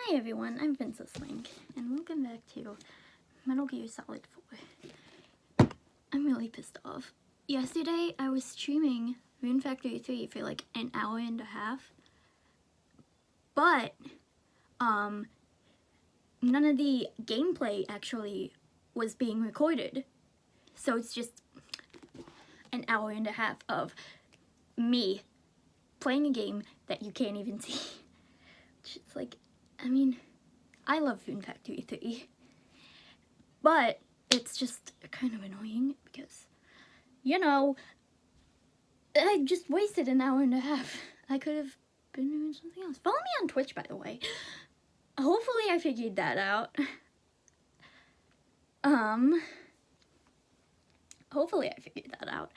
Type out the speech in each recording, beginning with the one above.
Hi everyone, I'm Princess Link, and welcome back to Metal Gear Solid 4. I'm really pissed off. Yesterday, I was streaming Rune Factory 3 for like an hour and a half, but, none of the gameplay actually was being recorded. So it's just an hour and a half of me playing a game that you can't even see. It's like, I mean, I love Rune Factory 3, but it's just kind of annoying because, you know, I just wasted an hour and a half. I could have been doing something else. Follow me on Twitch, by the way. Hopefully I figured that out. Hopefully I figured that out.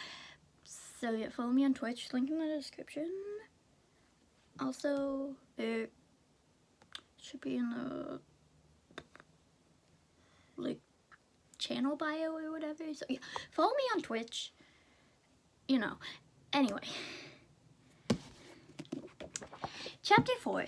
So yeah, follow me on Twitch, link in the description. Also, it should be in the, like, channel bio or whatever. So yeah, follow me on Twitch. You know, anyway. Chapter 4.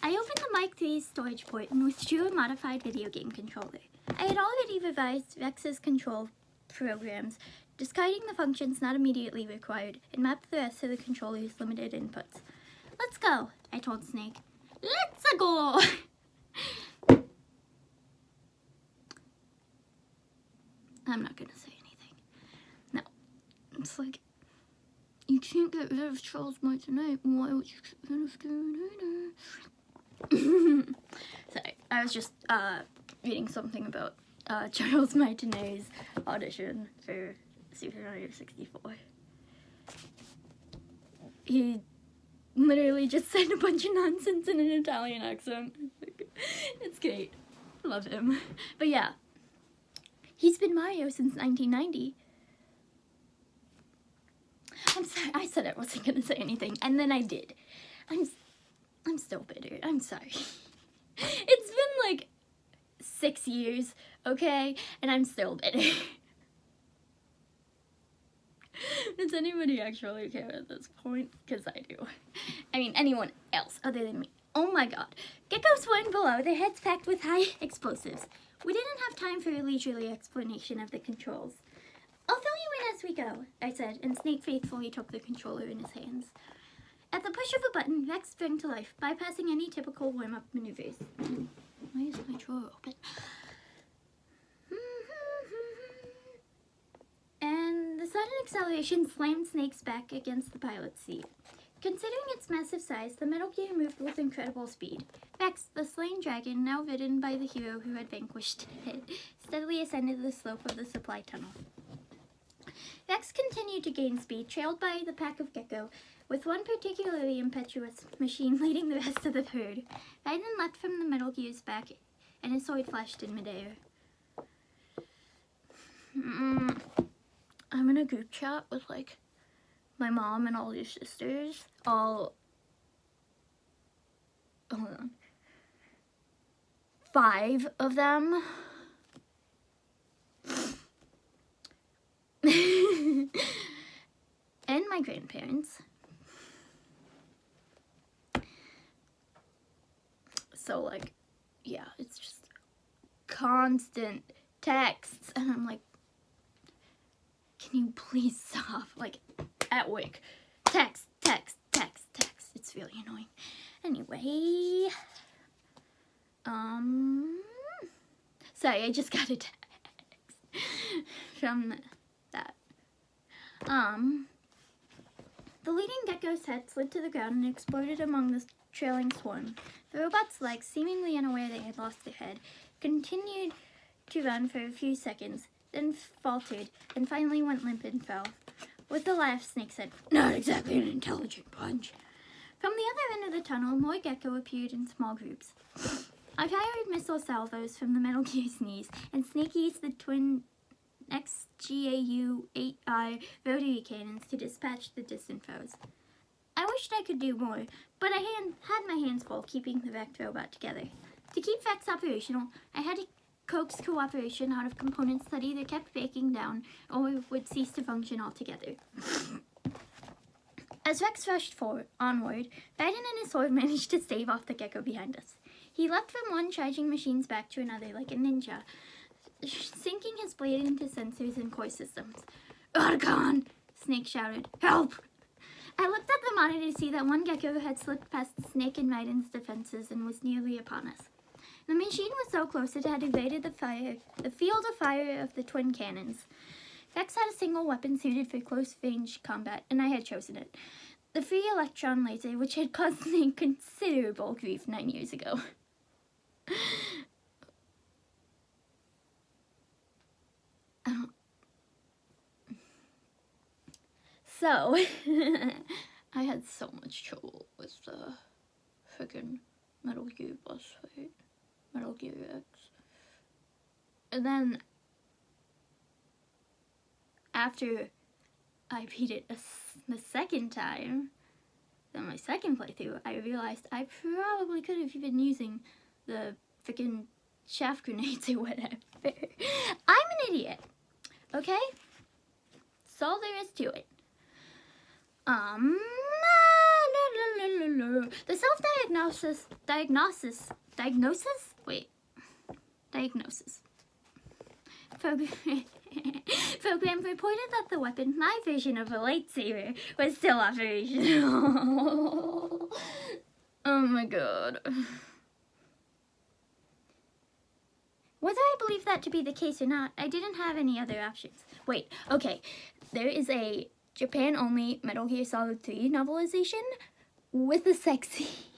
I opened the Mic 3's storage port and withdrew a modified video game controller. I had already revised Vex's control programs, discarding the functions not immediately required, and mapped the rest of the controller's limited inputs. Let's go, I told Snake. Let's go! I'm not gonna say anything. No. It's like, you can't get rid of Charles Martinet. Why would you get rid of Terminator? Sorry, I was just reading something about Charles Martinet's audition for Super Mario 64. He literally just said a bunch of nonsense in an Italian accent. It's great. Love him. But yeah, he's been Mario since 1990. I'm sorry, I said I wasn't gonna say anything, and then I did. I'm still bitter. I'm sorry. It's been like 6 years, okay? And I'm still bitter. Does anybody actually care at this point? Because I do. I mean, anyone else other than me. Oh my god. Geckos were below, their heads packed with high explosives. We didn't have time for a leisurely explanation of the controls. I'll fill you in as we go, I said, and Snake faithfully took the controller in his hands. At the push of a button, Vex sprang to life, bypassing any typical warm-up maneuvers. Why is my drawer open? And the sudden acceleration slammed Snake's back against the pilot's seat. Considering its massive size, the Metal Gear moved with incredible speed. Vex, the slain dragon, now ridden by the hero who had vanquished it, steadily ascended the slope of the supply tunnel. Vex continued to gain speed, trailed by the pack of Gecko, with one particularly impetuous machine leading the rest of the herd. Raiden leapt from the Metal Gear's back, and his sword flashed in midair. I'm in a group chat with, like, my mom and all these sisters, all, hold on, 5 of them. And my grandparents. So, like, yeah, it's just constant texts, and I'm like, can you please stop? Like, at work, text. It's really annoying. Anyway, sorry, I just got a text from that. The leading Gecko's head slid to the ground and exploded among the trailing swarm. The robot's legs, seemingly unaware they had lost their head, continued to run for a few seconds, then faltered, and finally went limp and fell. With a laugh, Snake said, "Not exactly an intelligent bunch." From the other end of the tunnel, more Gecko appeared in small groups. I fired missile salvos from the Metal Gear's knees, and Snake used the twin XGAU-8I rotary cannons to dispatch the distant foes. I wished I could do more, but I had my hands full keeping the Vex robot together. To keep Vex operational, I had to coax cooperation out of components that either kept breaking down or would cease to function altogether. As Rex rushed onward, Biden and his sword managed to stave off the gecko behind us. He leapt from one charging machine's back to another like a ninja, sinking his blade into sensors and core systems. "Otacon!" Snake shouted. "Help!" I looked at the monitor to see that one gecko had slipped past Snake and Raiden's defenses and was nearly upon us. The machine was so close it had evaded the field of fire of the twin cannons. Vex had a single weapon suited for close-range combat, and I had chosen it. The free electron laser, which had caused me considerable grief 9 years ago. So, I had so much trouble with the frickin' Metal Gear boss fight. Metal Gear X. And then, after I beat it the second time, then my second playthrough, I realized I probably could have been using the frickin' shaft grenades or whatever. I'm an idiot, okay? That's all there is to it. The self-diagnosis, program reported that the weapon, my version of a lightsaber, was still operational. Oh my god. Whether I believe that to be the case or not, I didn't have any other options. Wait, okay, there is a Japan-only Metal Gear Solid 3 novelization with a sex scene.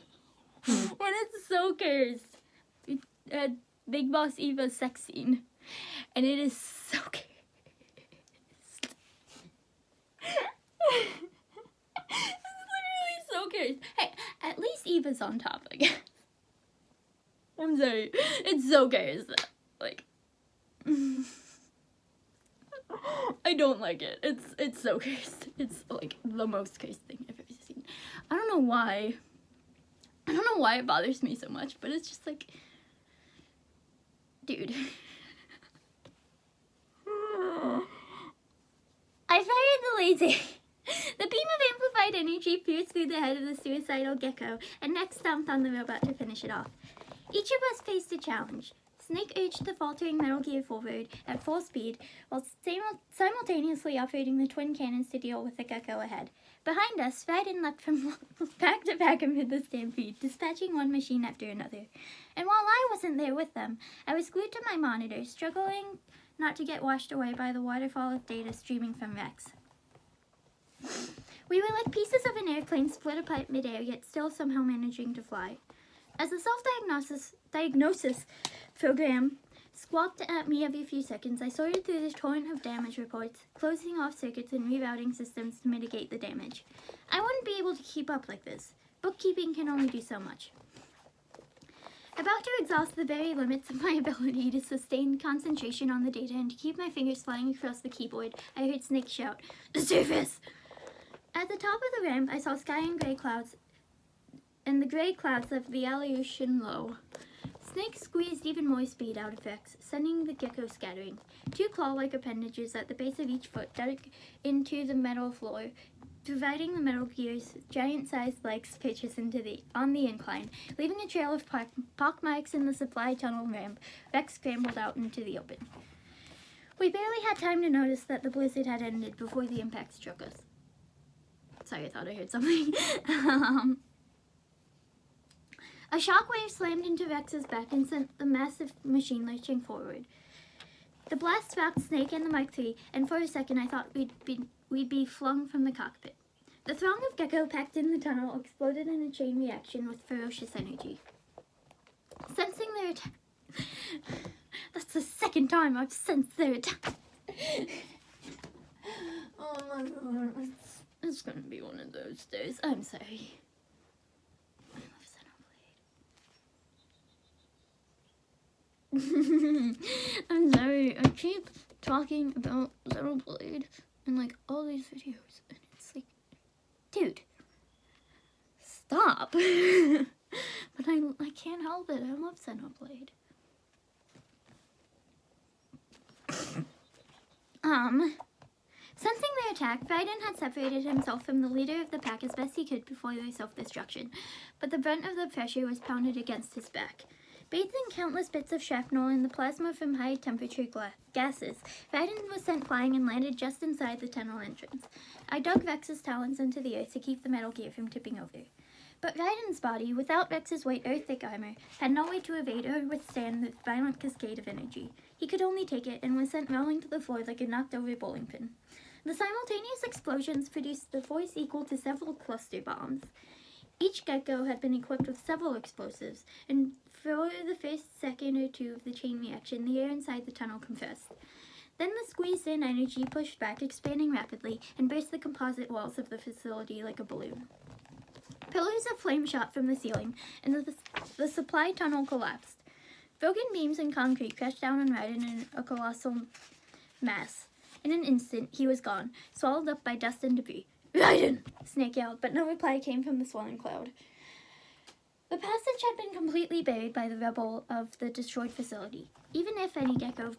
And it's so cursed. Big Boss Eva's sex scene. And it is so cursed. It's literally so cursed. Hey, at least Eva's on top, I guess. I'm sorry. It's so cursed. Like... I don't like it. It's so cursed. It's like the most cursed thing I've ever seen. I don't know why. I don't know why it bothers me so much, but it's just like, dude. I fired the laser. The beam of amplified energy pierced through the head of the suicidal gecko and next stomped on the robot to finish it off. Each of us faced a challenge. Snake urged the faltering Metal Gear forward at full speed, while simultaneously operating the twin cannons to deal with the gecko ahead. Behind us, Raiden leapt from back to back amid the stampede, dispatching one machine after another. And while I wasn't there with them, I was glued to my monitor, struggling not to get washed away by the waterfall of data streaming from Rex. We were like pieces of an airplane split apart midair, yet still somehow managing to fly. As the self-diagnosis program squawked at me every few seconds, I sorted through the torrent of damage reports, closing off circuits and rerouting systems to mitigate the damage. I wouldn't be able to keep up like this. Bookkeeping can only do so much. About to exhaust the very limits of my ability to sustain concentration on the data and to keep my fingers flying across the keyboard, I heard Snake shout, "The surface!" At the top of the ramp, I saw sky and gray clouds, and the gray clouds left the Aleutian low. Snake squeezed even more speed out of Rex, sending the gecko scattering. Two claw-like appendages at the base of each foot dug into the metal floor, providing the Metal Gear's giant-sized legs pitches on the incline. Leaving a trail of pock marks in the supply tunnel ramp, Rex scrambled out into the open. We barely had time to notice that the blizzard had ended before the impact struck us. Sorry, I thought I heard something. A shockwave slammed into Rex's back and sent the massive machine lurching forward. The blast rocked Snake and the Mark III, and for a second I thought we'd be flung from the cockpit. The throng of gecko packed in the tunnel exploded in a chain reaction with ferocious energy. Sensing their attack... That's the second time I've sensed their attack. Oh my god. It's gonna be one of those days. I'm sorry. I love Xenoblade. I'm sorry. I keep talking about Xenoblade in like all these videos, and it's like, dude, stop. But I can't help it. I love Xenoblade. Sensing their attack, Raiden had separated himself from the leader of the pack as best he could before their self-destruction, but the brunt of the pressure was pounded against his back. Bathed in countless bits of shrapnel and the plasma from high-temperature gases, Raiden was sent flying and landed just inside the tunnel entrance. I dug Vex's talons into the earth to keep the Metal Gear from tipping over. But Raiden's body, without Vex's white earth-thick armor, had no way to evade or withstand the violent cascade of energy. He could only take it and was sent rolling to the floor like a knocked-over bowling pin. The simultaneous explosions produced the force equal to several cluster bombs. Each Gecko had been equipped with several explosives, and for the first second or two of the chain reaction, the air inside the tunnel compressed. Then the squeezed-in energy pushed back, expanding rapidly, and burst the composite walls of the facility like a balloon. Pillars of flame shot from the ceiling, and the supply tunnel collapsed. Broken beams and concrete crashed down on Raiden in a colossal mass. In an instant, he was gone, swallowed up by dust and debris. "Raiden!" Snake yelled, but no reply came from the swelling cloud. The passage had been completely buried by the rubble of the destroyed facility. Even if any Gecko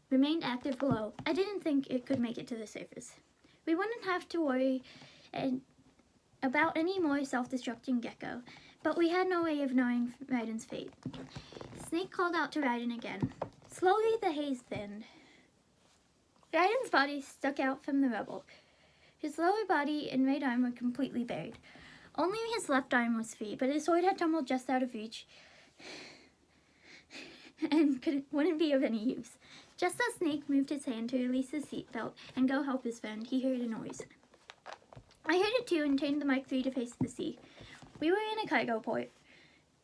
remained active below, I didn't think it could make it to the surface. We wouldn't have to worry about any more self-destructing Gecko, but we had no way of knowing Raiden's fate. Snake called out to Raiden again. Slowly the haze thinned. Raiden's body stuck out from the rubble. His lower body and right arm were completely buried. Only his left arm was free, but his sword had tumbled just out of reach and wouldn't be of any use. Just as Snake moved his hand to release his seatbelt and go help his friend, he heard a noise. I heard it too and turned the Mark III to face the sea. We were in a cargo port,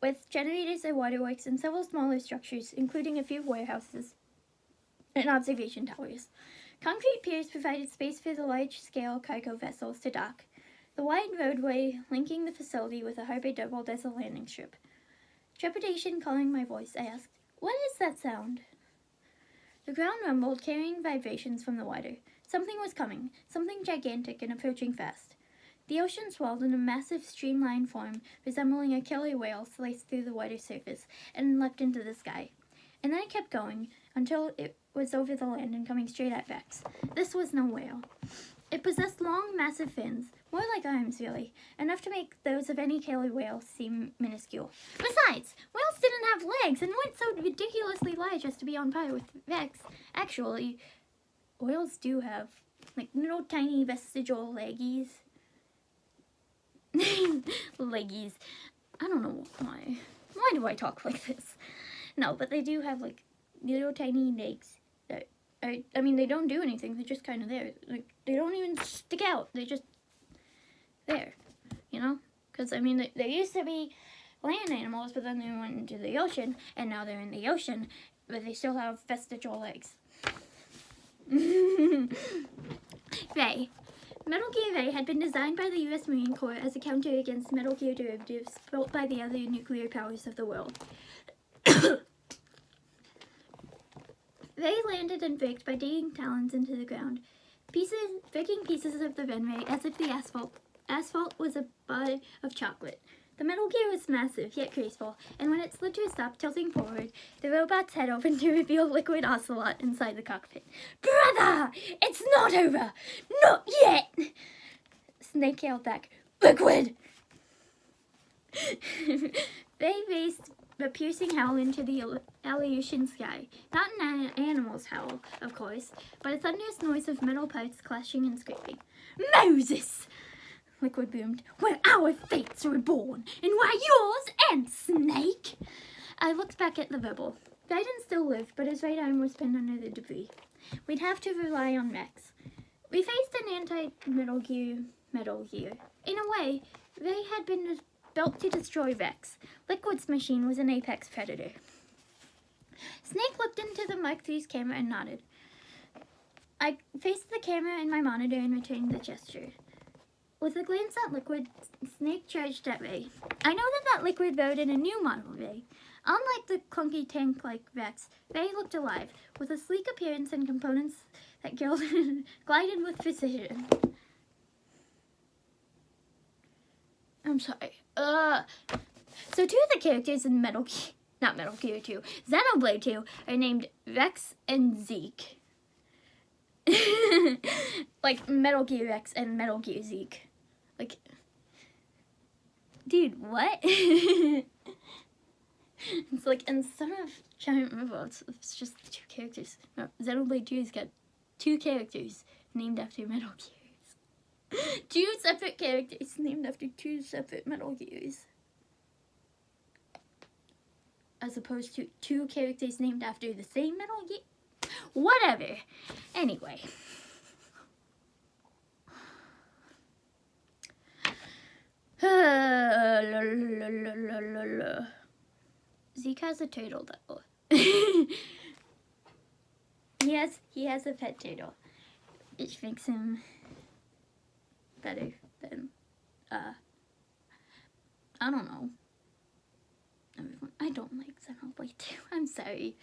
with generators and waterworks and several smaller structures, including a few warehouses and observation towers. Concrete piers provided space for the large-scale cargo vessels to dock. The wide roadway linking the facility with the harbor doubled as a landing strip. Trepidation calling my voice, I asked, "What is that sound?" The ground rumbled, carrying vibrations from the water. Something was coming, something gigantic and approaching fast. The ocean swelled in a massive streamlined form, resembling a killer whale sliced through the water surface and leapt into the sky. And then it kept going, until it was over the land and coming straight at Vex. This was no whale. It possessed long, massive fins, more like arms, really, enough to make those of any killer whale seem minuscule. Besides, whales didn't have legs and weren't so ridiculously large as to be on par with Vex. Actually, whales do have, like, little tiny vestigial leggies. Leggies. I don't know why. Why do I talk like this? No, but they do have, like, little tiny legs that I mean, they don't do anything. They're just kind of there. Like, they don't even stick out. They're just there, you know? Because, I mean, they used to be land animals, but then they went into the ocean, and now they're in the ocean, but they still have vestigial legs. Ray. Metal Gear Ray had been designed by the U.S. Marine Corps as a counter against Metal Gear derivatives built by the other nuclear powers of the world. Ray landed and braked by digging talons into the ground, breaking pieces of the runway as if the asphalt was a bar of chocolate. The Metal Gear was massive, yet graceful, and when it slid to a stop, tilting forward, the robot's head opened to reveal Liquid Ocelot inside the cockpit. "Brother! It's not over! Not yet!" Snake yelled back, "Liquid!" They raised a piercing howl into the Aleutian sky. Not an animal's howl, of course, but a thunderous noise of metal parts clashing and scraping. "Moses!" Liquid boomed. "When our fates were born, and why yours and Snake?" I looked back at the rebel. Raiden still lived, but his right arm was pinned under the debris. We'd have to rely on Rex. We faced an anti-Metal Gear. In a way, Ray had been built to destroy Rex. Liquid's machine was an apex predator. Snake looked into the Mark III's camera and nodded. I faced the camera and my monitor and returned the gesture. With a glance at Liquid, Snake charged at Ray. I know that Liquid rode in a new model Ray. Unlike the clunky tank-like Rex, Ray looked alive, with a sleek appearance and components that glided with precision. I'm sorry. So two of the characters in not Metal Gear 2, Xenoblade 2, are named Rex and Zeke. Like Metal Gear X and Metal Gear Zeke. Like, dude, what? It's like, instead of giant robots, it's just 2 characters. No, Xenoblade 2's got 2 characters named after Metal Gears. 2 separate characters named after 2 separate Metal Gears. As opposed to 2 characters named after the same Metal Gear. Whatever. Anyway. Zeke has a turtle though. he has a pet turtle, which makes him better than I don't know. I don't like Xenoblade 2. I'm sorry.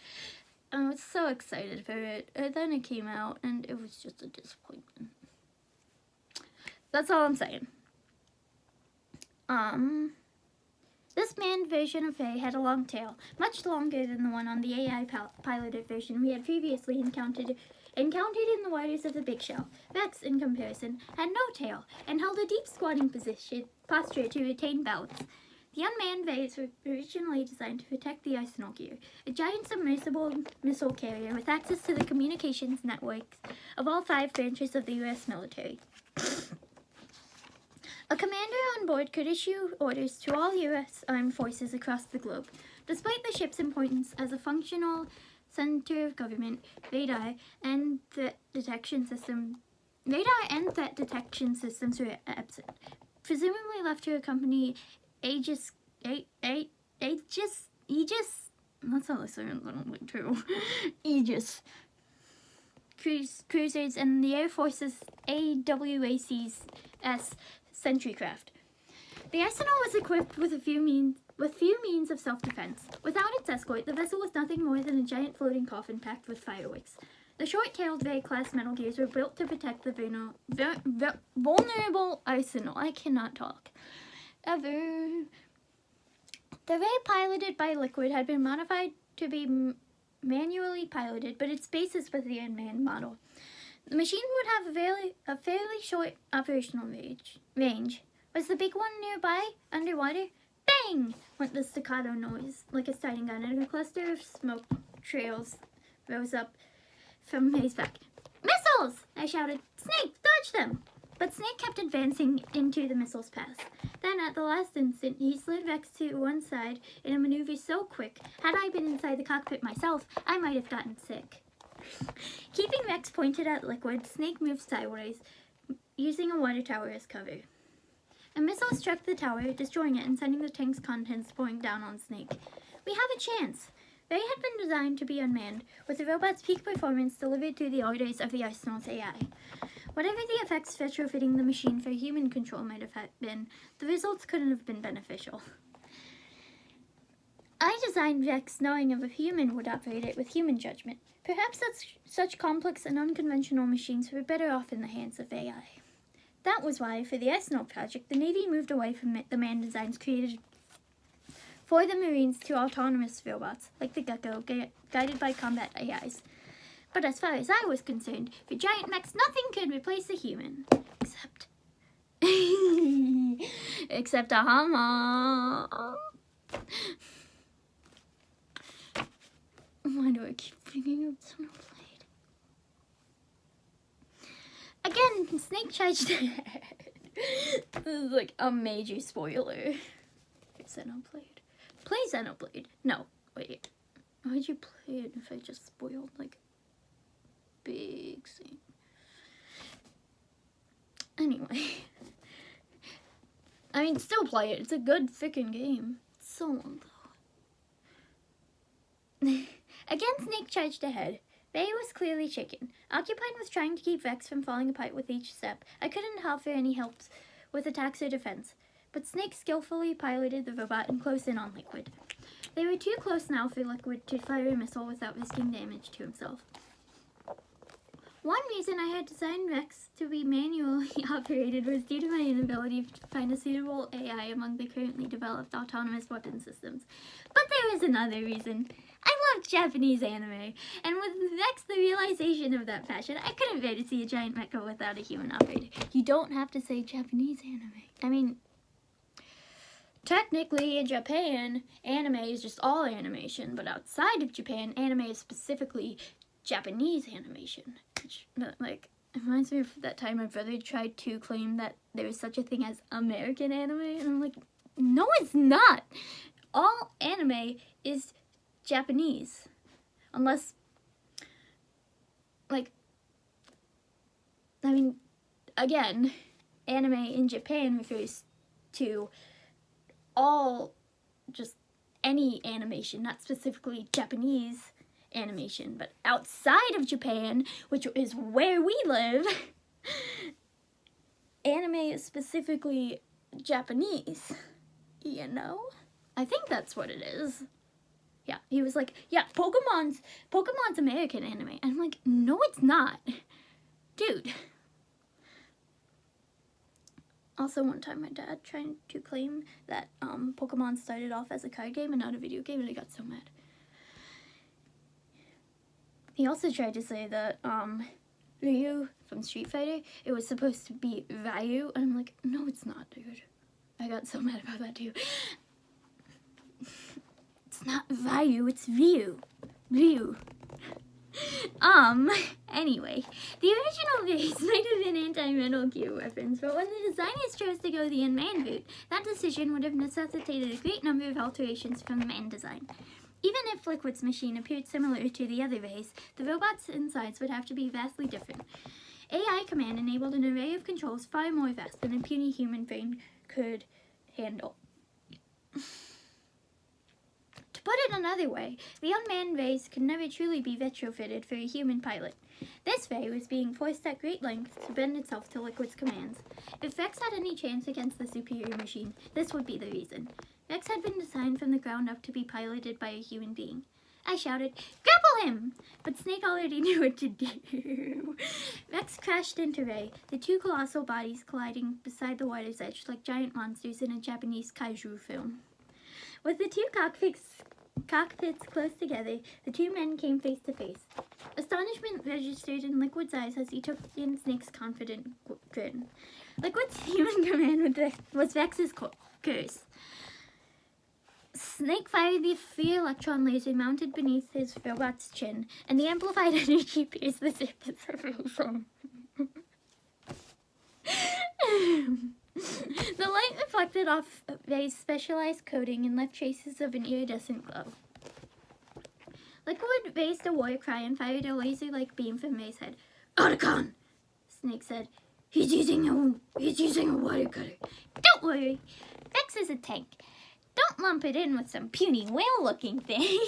I was so excited for it, and then it came out, and it was just a disappointment. That's all I'm saying. This manned version of Faye had a long tail, much longer than the one on the AI piloted version we had previously encountered in the waters of the Big Shell. Vex, in comparison, had no tail, and held a deep squatting posture to retain balance. The unmanned Fays were originally designed to protect the Arsenal Gear, a giant submersible missile carrier with access to the communications networks of all 5 branches of the U.S. military. A commander on board could issue orders to all U.S. armed forces across the globe. Despite the ship's importance as a functional center of government, radar and threat detection systems were absent, presumably left to accompany Aegis. That's how I say it too. Aegis cruisers and the Air Force's AWACS Sentrycraft. The arsenal was equipped with few means of self-defense. Without its escort, the vessel was nothing more than a giant floating coffin packed with fireworks. The short-tailed Vay-class Metal Gears were built to protect the vulnerable arsenal. I cannot talk. Ever. The Ray piloted by Liquid had been modified to be manually piloted, but its basis was the unmanned model. The machine would have a fairly short operational range. Was the big one nearby, underwater? Bang! Went the staccato noise, like a sighting gun, and a cluster of smoke trails rose up from his back. Missiles! I shouted. Snake, dodge them! But Snake kept advancing into the missile's path. Then, at the last instant, he slid Vex to one side in a maneuver so quick, had I been inside the cockpit myself, I might have gotten sick. Keeping Vex pointed at Liquid, Snake moved sideways, using a water tower as cover. A missile struck the tower, destroying it and sending the tank's contents pouring down on Snake. We have a chance. They had been designed to be unmanned, with the robot's peak performance delivered through the orders of the Arsenal's AI. Whatever the effects retrofitting the machine for human control might have been, the results couldn't have been beneficial. I designed Vex knowing if a human would operate it with human judgment. Perhaps such complex and unconventional machines were better off in the hands of AI. That was why, for the Arsenal project, the Navy moved away from the manned designs created for the Marines to autonomous robots, like the Gecko, guided by combat AIs. But as far as I was concerned, for giant mechs, nothing could replace a human. Except a hammer. Why do I keep bringing up Xenoblade? Again, Snake charged ahead. This is like a major spoiler. Xenoblade. Play Xenoblade. No, wait. Why'd you play it if I just spoiled like big thing? Anyway. I mean, still play it. It's a good freaking game. It's so long though. Again, Snake charged ahead. Bay was clearly shaken. Occupied with trying to keep Vex from falling apart with each step. I couldn't offer any help with attacks or defense, but Snake skillfully piloted the robot and closed in on Liquid. They were too close now for Liquid to fire a missile without risking damage to himself. One reason I had designed Vex to be manually operated was due to my inability to find a suitable AI among the currently developed autonomous weapon systems. But there is another reason. I loved Japanese anime, and with Vex the realization of that passion, I couldn't bear to see a giant mecha without a human operator. You don't have to say Japanese anime. I mean, technically in Japan, anime is just all animation, but outside of Japan, anime is specifically Japanese animation. Which, like, it reminds me of that time my brother tried to claim that there was such a thing as American anime, and I'm like, no, it's not. All anime is Japanese. Unless, like, I mean, again, anime in Japan refers to all, just any animation, not specifically Japanese animation. But outside of Japan, which is where we live, anime is specifically Japanese, you know? I think that's what it is. Yeah, he was like, yeah, Pokemon's American anime. And I'm like, no, it's not. Dude. Also, one time my dad tried to claim that Pokemon started off as a card game and not a video game, and I got so mad. He also tried to say that Ryu from Street Fighter, it was supposed to be Ryu, and I'm like, no, it's not, dude. I got so mad about that too. It's not Ryu, it's Ryu. Ryu. Anyway, the original base might have been anti-Metal Gear weapons, but when the designers chose to go the unmanned route, that decision would have necessitated a great number of alterations from the manned design. Even if Liquid's machine appeared similar to the other base, the robot's insides would have to be vastly different. AI Command enabled an array of controls far more vast than a puny human brain could handle. To put it another way, the unmanned race could never truly be retrofitted for a human pilot. This ray was being forced at great lengths to bend itself to Liquid's commands. If Vex had any chance against the superior machine, this would be the reason. Vex had been designed from the ground up to be piloted by a human being. I shouted, "Grapple him!" But Snake already knew what to do. Vex crashed into Ray, the two colossal bodies colliding beside the water's edge like giant monsters in a Japanese kaiju film. With the two cockpits close together, the two men came face to face. Astonishment registered in Liquid's eyes as he took in Snake's confident grin. Liquid's human command was Vex's curse. Snake fired the free electron laser mounted beneath his robot's chin, and the amplified energy pierced the surface of his arm. The light reflected off Ray's specialized coating and left traces of an iridescent glow. Liquid raised a war cry and fired a laser-like beam from Ray's head. "Otacon!" Snake said. He's using a water cutter. Don't worry. Vex is a tank. Don't lump it in with some puny whale-looking thing.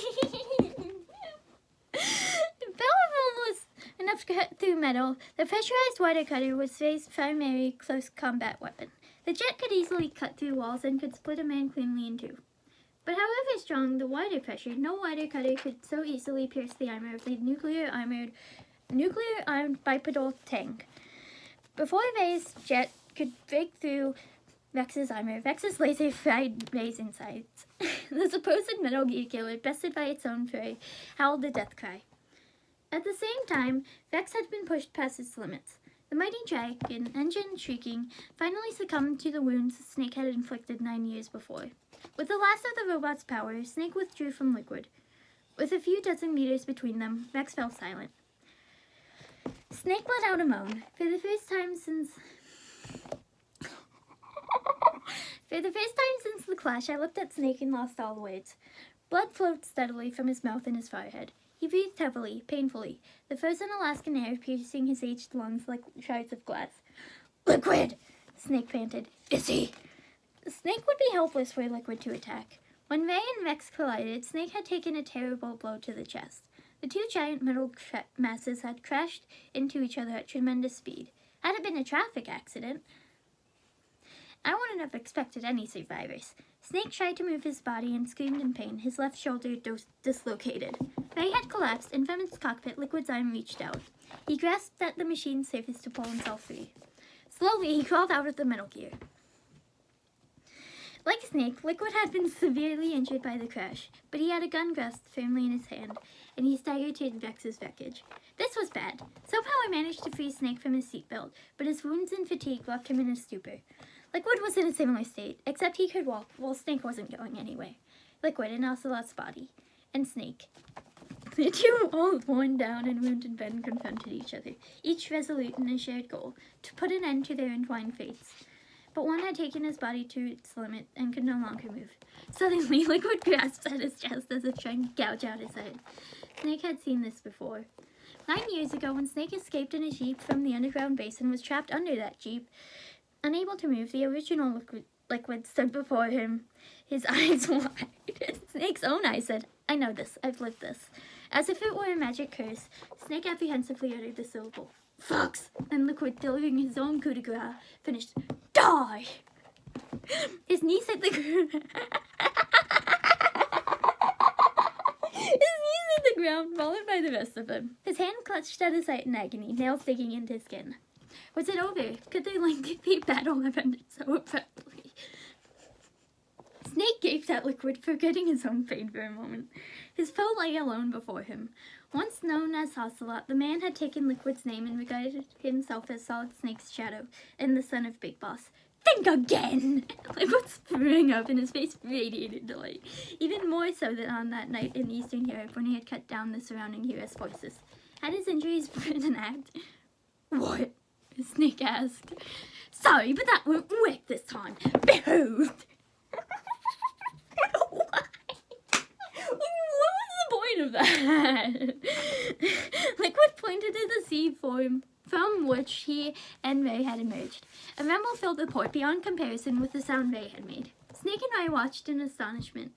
Powerful was enough to cut through metal. The pressurized water cutter was Ray's primary close combat weapon. The jet could easily cut through walls and could split a man cleanly in two. But however strong the water pressure, no water cutter could so easily pierce the armor of the nuclear-armed bipedal tank. Before Ray's jet could break through Vex's armor, Vex's laser fried Ray's insides. The supposed Metal Gear killer, bested by its own prey, howled a death cry. At the same time, Vex had been pushed past its limits. The mighty dragon, engine shrieking, finally succumbed to the wounds Snake had inflicted 9 years before. With the last of the robot's power, Snake withdrew from Liquid. With a few dozen meters between them, Vex fell silent. Snake let out a moan. For the first time since the clash, I looked at Snake and lost all words. Blood flowed steadily from his mouth and his forehead. He breathed heavily, painfully, the frozen Alaskan air piercing his aged lungs like shards of glass. "Liquid!" Snake panted. "Is he?" Snake would be helpless for Liquid to attack. When Ray and Vex collided, Snake had taken a terrible blow to the chest. The two giant metal masses had crashed into each other at tremendous speed. Had it been a traffic accident, I wouldn't have expected any survivors. Snake tried to move his body and screamed in pain, his left shoulder dislocated. Ray had collapsed, and from its cockpit, Liquid's arm reached out. He grasped at the machine's surface to pull himself free. Slowly, he crawled out of the Metal Gear. Like Snake, Liquid had been severely injured by the crash, but he had a gun grasped firmly in his hand, and he staggered to Vex's wreckage. This was bad. Somehow I managed to free Snake from his seatbelt, but his wounds and fatigue left him in a stupor. Liquid was in a similar state, except he could walk, while Snake wasn't going anywhere. Liquid and Ocelot's body, and Snake. The two, all worn down and wounded men, confronted each other, each resolute in a shared goal, to put an end to their entwined fates. But one had taken his body to its limit and could no longer move. Suddenly, Liquid grasped at his chest as if trying to gouge out his head. Snake had seen this before. 9 years ago, when Snake escaped in a jeep from the underground base and was trapped under that jeep, unable to move, the original Liquid stood before him, his eyes wide. Snake's own eyes said, "I know this, I've lived this." As if it were a magic curse, Snake apprehensively uttered the syllable, "Fox!" And Liquid, delivering his own coup de grace, finished, "Die!" His knees hit the ground. Followed by the rest of them. His hand clutched at his heart in agony, nails digging into his skin. Was it over? Could their lengthy battle have ended so abruptly? Snake gaped at Liquid, forgetting his own pain for a moment. His foe lay alone before him. Once known as Ocelot, the man had taken Liquid's name and regarded himself as Solid Snake's shadow and the son of Big Boss. "Think again!" Liquid sprang up and his face radiated delight, even more so than on that night in Eastern Europe when he had cut down the surrounding U.S. forces. Had his injuries been an act? "What?" Snake asked. "Sorry, but that won't work this time. Behold!" What was the point of that? Liquid pointed to the sea form from which he and Ray had emerged. A rumble filled the port beyond comparison with the sound Ray had made. Snake and Ray watched in astonishment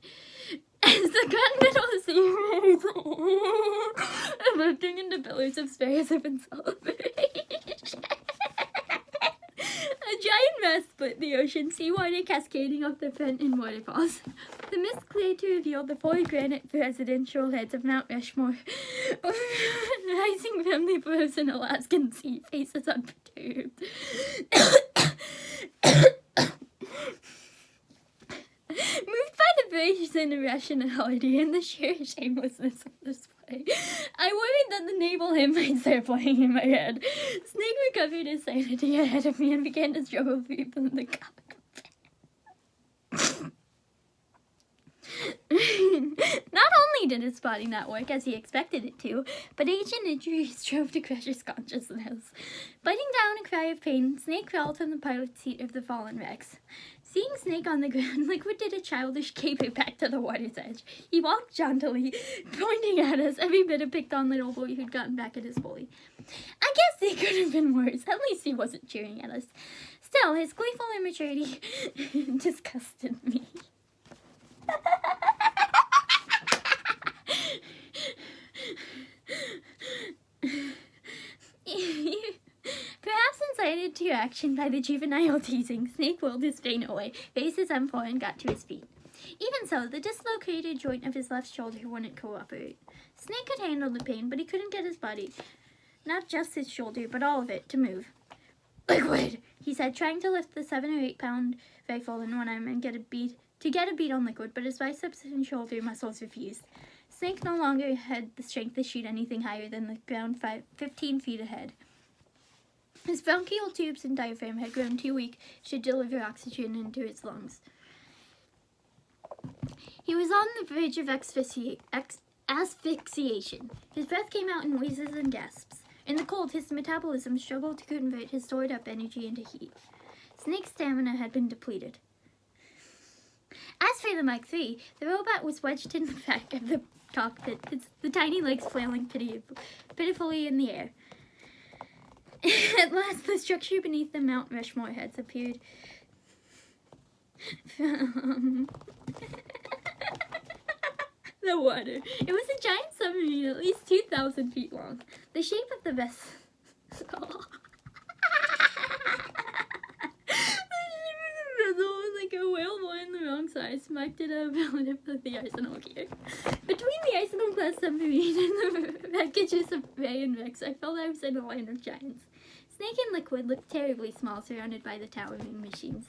as the gunmetal sea erupting into pillars of spares of celebration. A giant mass split the ocean, seawater cascading off the front in waterfalls. The mist cleared to reveal the four granite presidential heads of Mount Rushmore, rising from the frozen Alaskan sea, faces unperturbed. Moved by the brazen irrationality and the sheer shamelessness of the display, I worried that the naval hymn might start playing in my head. Snake recovered his sanity ahead of me and began to struggle free from the comic. Not only did his body not work as he expected it to, but age and injuries strove to crush his consciousness. Biting down a cry of pain, Snake crawled from the pilot's seat of the fallen Rex. Seeing Snake on the ground, Liquid did a childish caper back to the water's edge. He walked jauntily, pointing at us, every bit a picked-on little boy who'd gotten back at his bully. I guess it could have been worse. At least he wasn't cheering at us. Still, his gleeful immaturity disgusted me. Perhaps incited to action by the juvenile teasing, Snake willed his pain away, faced his M4, and got to his feet. Even so, the dislocated joint of his left shoulder wouldn't cooperate. Snake could handle the pain, but he couldn't get his body, not just his shoulder, but all of it, to move. Liquid, he said, trying to lift the 7 or 8 pound rifle in one arm and get a beat on Liquid, but his biceps and shoulder muscles refused. Snake no longer had the strength to shoot anything higher than the ground 15 feet ahead. His bronchial tubes and diaphragm had grown too weak to deliver oxygen into his lungs. He was on the verge of asphyxiation. His breath came out in wheezes and gasps. In the cold, his metabolism struggled to convert his stored-up energy into heat. Snake's stamina had been depleted. As for the Mach 3, the robot was wedged in the back of the cockpit, the tiny legs flailing pitifully in the air. At last, the structure beneath the Mount Rushmore heads appeared from the water. It was a giant submarine, at least 2,000 feet long. The shape of the vessel was like a whale born the wrong size, marked it a relative of the Arsenal gear. Between the Arsenal-class submarine and the wreckages of Ray and Rex, I felt I was in a land of giants. Snake and Liquid looked terribly small, surrounded by the towering machines.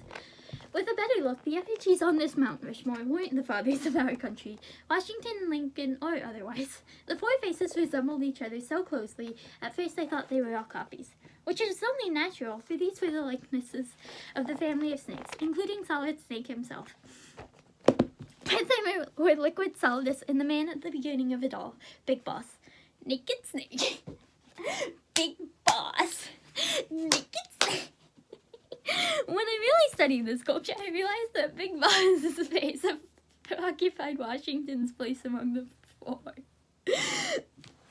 With a better look, the effigies on this Mount Rushmore weren't the fathers of our country, Washington, Lincoln, or otherwise. The four faces resembled each other so closely, at first I thought they were all copies, which is only natural, for these were the likenesses of the family of snakes, including Solid Snake himself. But they were Liquid, Solidus, and the man at the beginning of it all, Big Boss. Naked Snake. Big Boss. Naked Snake. When I really studied this culture, I realized that Big Boss is the face of occupied Washington's place among the four. I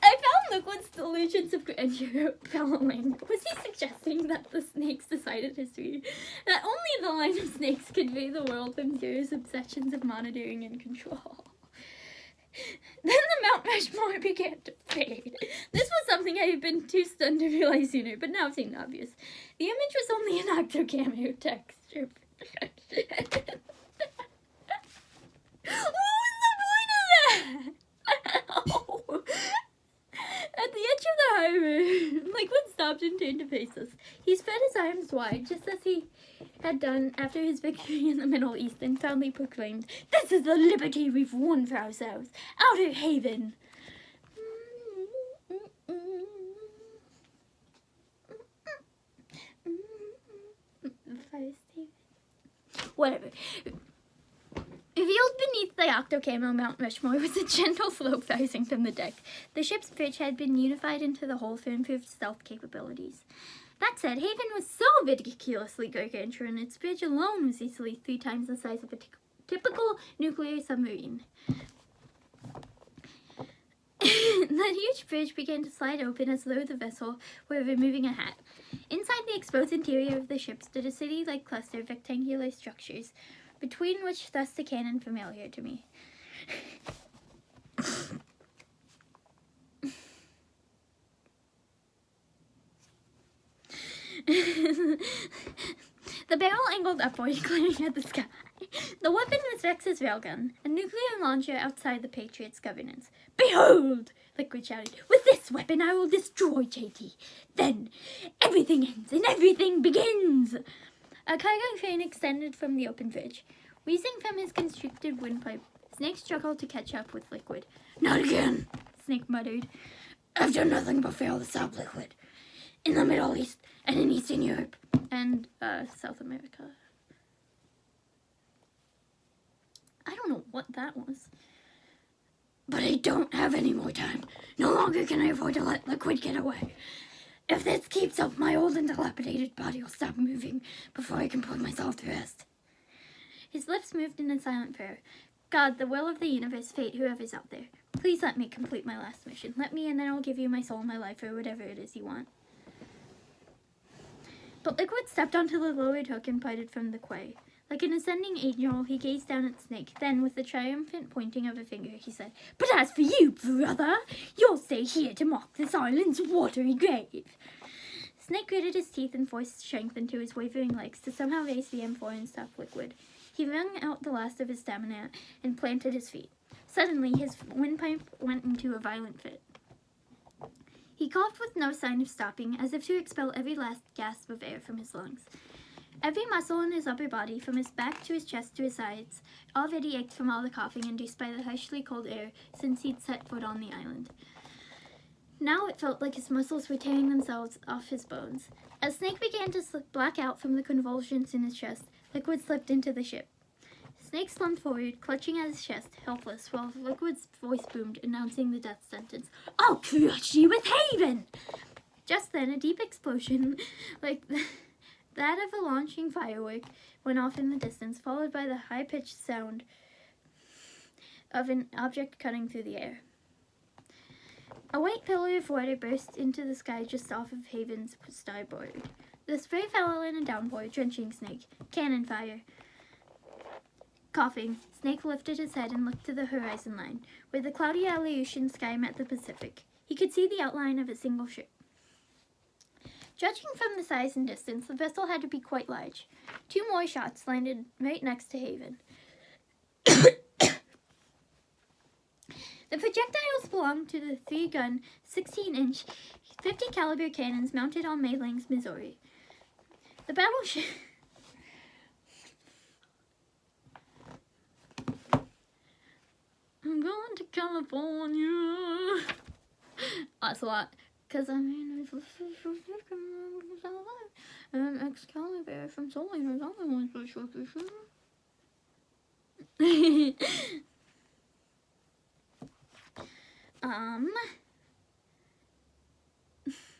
found Liquid's delusions of grandeur following. Was he suggesting that the snakes decided history? That only the line of snakes convey the world from Zero's obsessions of monitoring and control? Then the Mount Rushmore began to fade. This was something I had been too stunned to realize sooner, but now seemed obvious. The image was only an octocameo texture. What was the point of that? At the edge of the harbor, Liquid stopped and turned to face us. He spread his arms wide, just as he had done after his victory in the Middle East, and proudly proclaimed, "This is the liberty we've won for ourselves! Outer Haven!" Whatever. Revealed beneath the octocamo Mount Rushmore was a gentle slope rising from the deck. The ship's bridge had been unified into the hull for improved stealth capabilities. That said, Haven was so ridiculously gargantuan, its bridge alone was easily 3 times the size of a typical nuclear submarine. The huge bridge began to slide open as though the vessel were removing a hat. Inside the exposed interior of the ship stood a city-like cluster of rectangular structures, between which thrust a cannon familiar to me. The barrel angled upward, glaring at the sky. The weapon was Vex's railgun, a nuclear launcher outside the Patriots' governance. "Behold!" Liquid shouted. "With this weapon I will destroy JT. Then everything ends and everything begins!" A cargo crane extended from the open bridge. Wheezing from his constricted windpipe, Snake struggled to catch up with Liquid. "Not again," Snake muttered. "I've done nothing but fail to stop Liquid. In the Middle East and in Eastern Europe and South America." I don't know what that was. "But I don't have any more time. No longer can I afford to let Liquid get away. If this keeps up, my old and dilapidated body will stop moving before I can put myself to rest." His lips moved in a silent prayer. "God, the will of the universe, fate, whoever's out there. Please let me complete my last mission. Let me, and then I'll give you my soul, my life, or whatever it is you want." But Liquid stepped onto the lowered hook and parted from the quay. Like an ascending angel, he gazed down at Snake. Then, with the triumphant pointing of a finger, he said, "But as for you, brother, you'll stay here to mock this island's watery grave." Snake gritted his teeth and forced strength into his wavering legs to somehow raise the M4 and stop Liquid. He wrung out the last of his stamina and planted his feet. Suddenly, his windpipe went into a violent fit. He coughed with no sign of stopping, as if to expel every last gasp of air from his lungs. Every muscle in his upper body, from his back to his chest to his sides, already ached from all the coughing induced by the harshly cold air since he'd set foot on the island. Now it felt like his muscles were tearing themselves off his bones. As Snake began to black out from the convulsions in his chest, Liquid slipped into the ship. Snake slumped forward, clutching at his chest, helpless, while Liquid's voice boomed, announcing the death sentence. "I'll crush you with Haven!" Just then, a deep explosion, like that of a launching firework, went off in the distance, followed by the high-pitched sound of an object cutting through the air. A white pillar of water burst into the sky just off of Haven's starboard. The spray fell in a downpour, drenching Snake. Cannon fire. Coughing, Snake lifted his head and looked to the horizon line, where the cloudy Aleutian sky met the Pacific. He could see the outline of a single ship. Judging from the size and distance, the vessel had to be quite large. 2 more shots landed right next to Haven. The projectiles belonged to the 3-gun, 16-inch, 50 caliber cannons mounted on Maylings, Missouri. The battleship... I'm going to California. Ocelot. Cause I'm in and Excalibur from Soul Eater's only one for sure.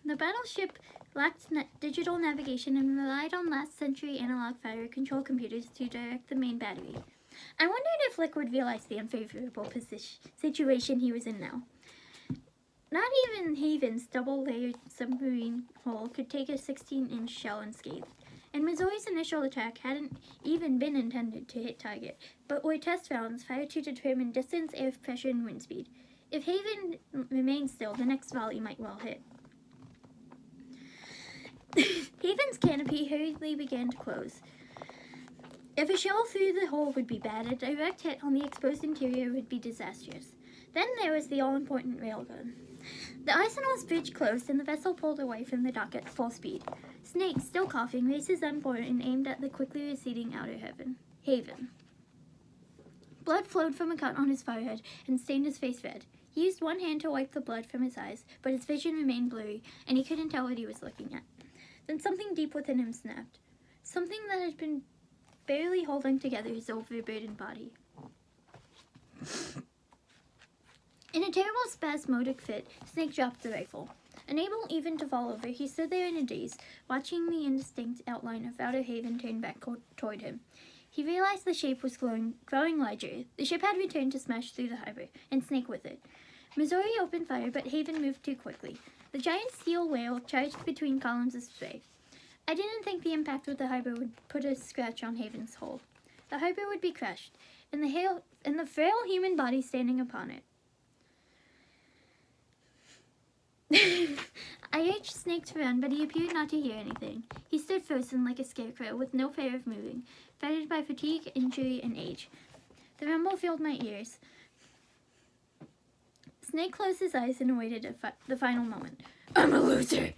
The battleship lacked digital navigation and relied on last century analog fire control computers to direct the main battery. I wondered if Liquid realized the unfavorable situation he was in now. Not even Haven's double-layered submarine hull could take a 16-inch shell unscathed, and Missouri's initial attack hadn't even been intended to hit target, but were test rounds fired to determine distance, air pressure, and wind speed. If Haven remained still, the next volley might well hit. Haven's canopy hurriedly began to close. If a shell through the hole would be bad, a direct hit on the exposed interior would be disastrous. Then there was the all-important railgun. The arsenal's bridge closed and the vessel pulled away from the dock at full speed. Snake, still coughing, raised his gun forward and aimed at the quickly receding outer haven. Blood flowed from a cut on his forehead and stained his face red. He used one hand to wipe the blood from his eyes, but his vision remained blurry and he couldn't tell what he was looking at. Then something deep within him snapped. Something that had been barely holding together his overburdened body. In a terrible spasmodic fit, Snake dropped the rifle. Unable even to fall over, he stood there in a daze, watching the indistinct outline of Outer Haven turn back toward him. He realized the shape was growing larger. The ship had returned to smash through the harbor, and Snake with it. Missouri opened fire, but Haven moved too quickly. The giant steel whale charged between columns of spray. I didn't think the impact with the harbor would put a scratch on Haven's hull. The harbor would be crushed, and the frail human body standing upon it. I urged Snake to run, but he appeared not to hear anything. He stood frozen like a scarecrow, with no fear of moving, fettered by fatigue, injury, and age. The rumble filled my ears. Snake closed his eyes and awaited the final moment. I'm a loser!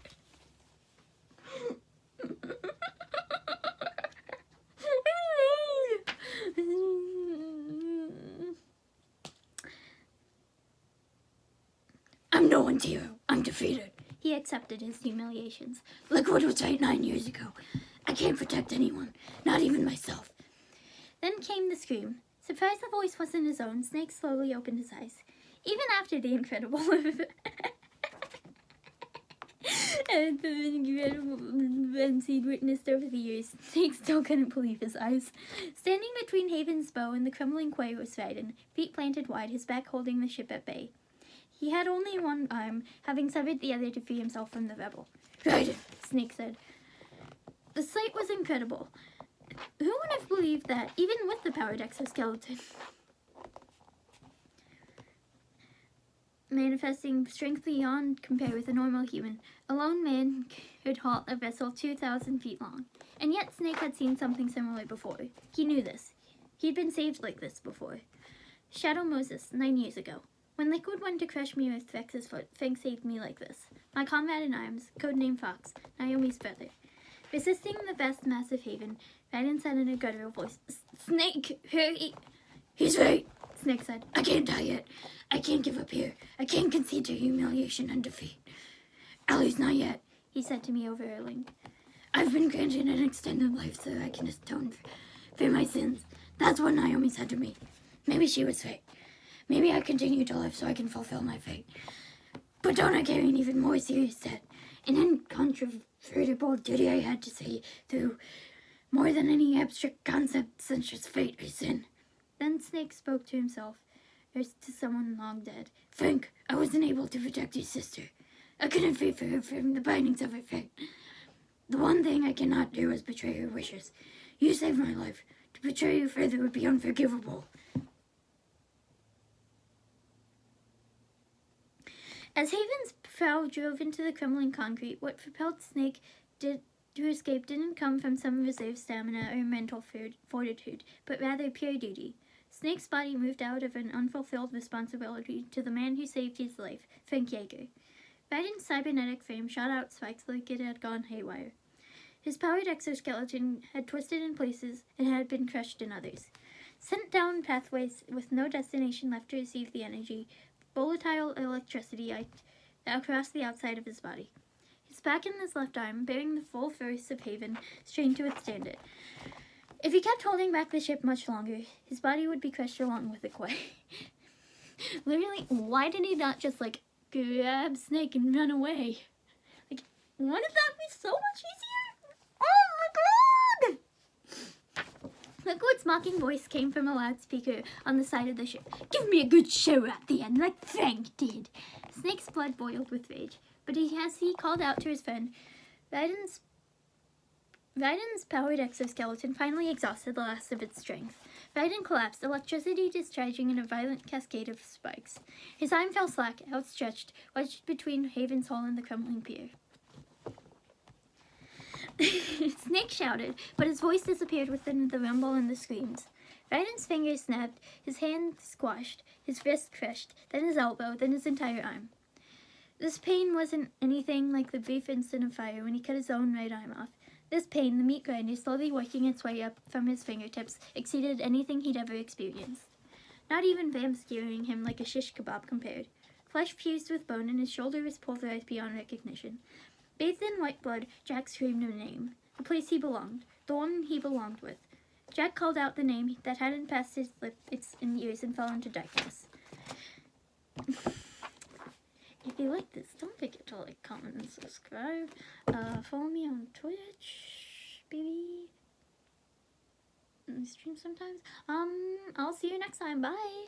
I'm no one's hero. I'm defeated. He accepted his humiliations. Liquid was right 9 years ago. I can't protect anyone, not even myself. Then came the scream. Surprised the voice wasn't his own, Snake slowly opened his eyes. Even after the incredible events he'd witnessed over the years, Snake still couldn't believe his eyes. Standing between Haven's bow and the crumbling quay was Raiden, feet planted wide, his back holding the ship at bay. He had only one arm, having severed the other to free himself from the rebel. Raiden, Snake said. The sight was incredible. Who would have believed that, even with the powered exoskeleton? Manifesting strength beyond compare with a normal human, a lone man could halt a vessel 2,000 feet long. And yet Snake had seen something similar before. He knew this. He'd been saved like this before. Shadow Moses, 9 years ago. When Liquid went to crush me with Vex's foot, Fang saved me like this. My comrade in arms, codename Fox, Naomi's brother. Resisting the vast mass of Haven, Raiden said in a guttural voice, Snake, hurry! He's right, Snake said. I can't die yet. I can't give up here. I can't concede to humiliation and defeat. At least not yet, he said to me over a link. I've been granted an extended life so I can atone for my sins. That's what Naomi said to me. Maybe she was right. Maybe I continue to live so I can fulfill my fate. But don't I carry an even more serious debt? An incontrovertible duty I had to see through more than any abstract concept such as fate or sin. Then Snake spoke to himself, or to someone long dead. Frank, I wasn't able to protect your sister. I couldn't free her from the bindings of her fate. The one thing I cannot do is betray her wishes. You saved my life. To betray you further would be unforgivable. As Haven's prow drove into the crumbling concrete, what propelled Snake to escape didn't come from some reserve stamina or mental fortitude, but rather pure duty. Snake's body moved out of an unfulfilled responsibility to the man who saved his life, Frank Yeager. Raiden's cybernetic frame shot out spikes like it had gone haywire. His powered exoskeleton had twisted in places and had been crushed in others. sent down pathways with no destination left to receive the energy, volatile electricity across the outside of his body. His back and his left arm, bearing the full force of Haven, strained to withstand it. If he kept holding back the ship much longer, his body would be crushed along with the quay. Literally, why did he not just, like, grab Snake and run away? Like, wouldn't that be so much easier? Oh my god! Liquid's mocking voice came from a loudspeaker on the side of the ship. Give me a good show at the end, like Frank did. Snake's blood boiled with rage, but as he called out to his friend, Raiden's powered exoskeleton finally exhausted the last of its strength. Raiden collapsed, electricity discharging in a violent cascade of spikes. His arm fell slack, outstretched, wedged between Haven's hull and the crumbling pier. Snake shouted, but his voice disappeared within the rumble and the screams. Raiden's fingers snapped, his hand squashed, his wrist crushed, then his elbow, then his entire arm. This pain wasn't anything like the brief instant of fire when he cut his own right arm off. This pain, the meat grinder slowly working its way up from his fingertips, exceeded anything he'd ever experienced. Not even Vam skewering him like a shish kebab compared. Flesh fused with bone and his shoulder was pulverized beyond recognition. Bathed in white blood, Jack screamed a name. The place he belonged. The one he belonged with. Jack called out the name that hadn't passed his lips in years and fell into darkness. If you like this, don't forget to like, comment, and subscribe. Follow me on Twitch, baby. I stream sometimes. I'll see you next time. Bye.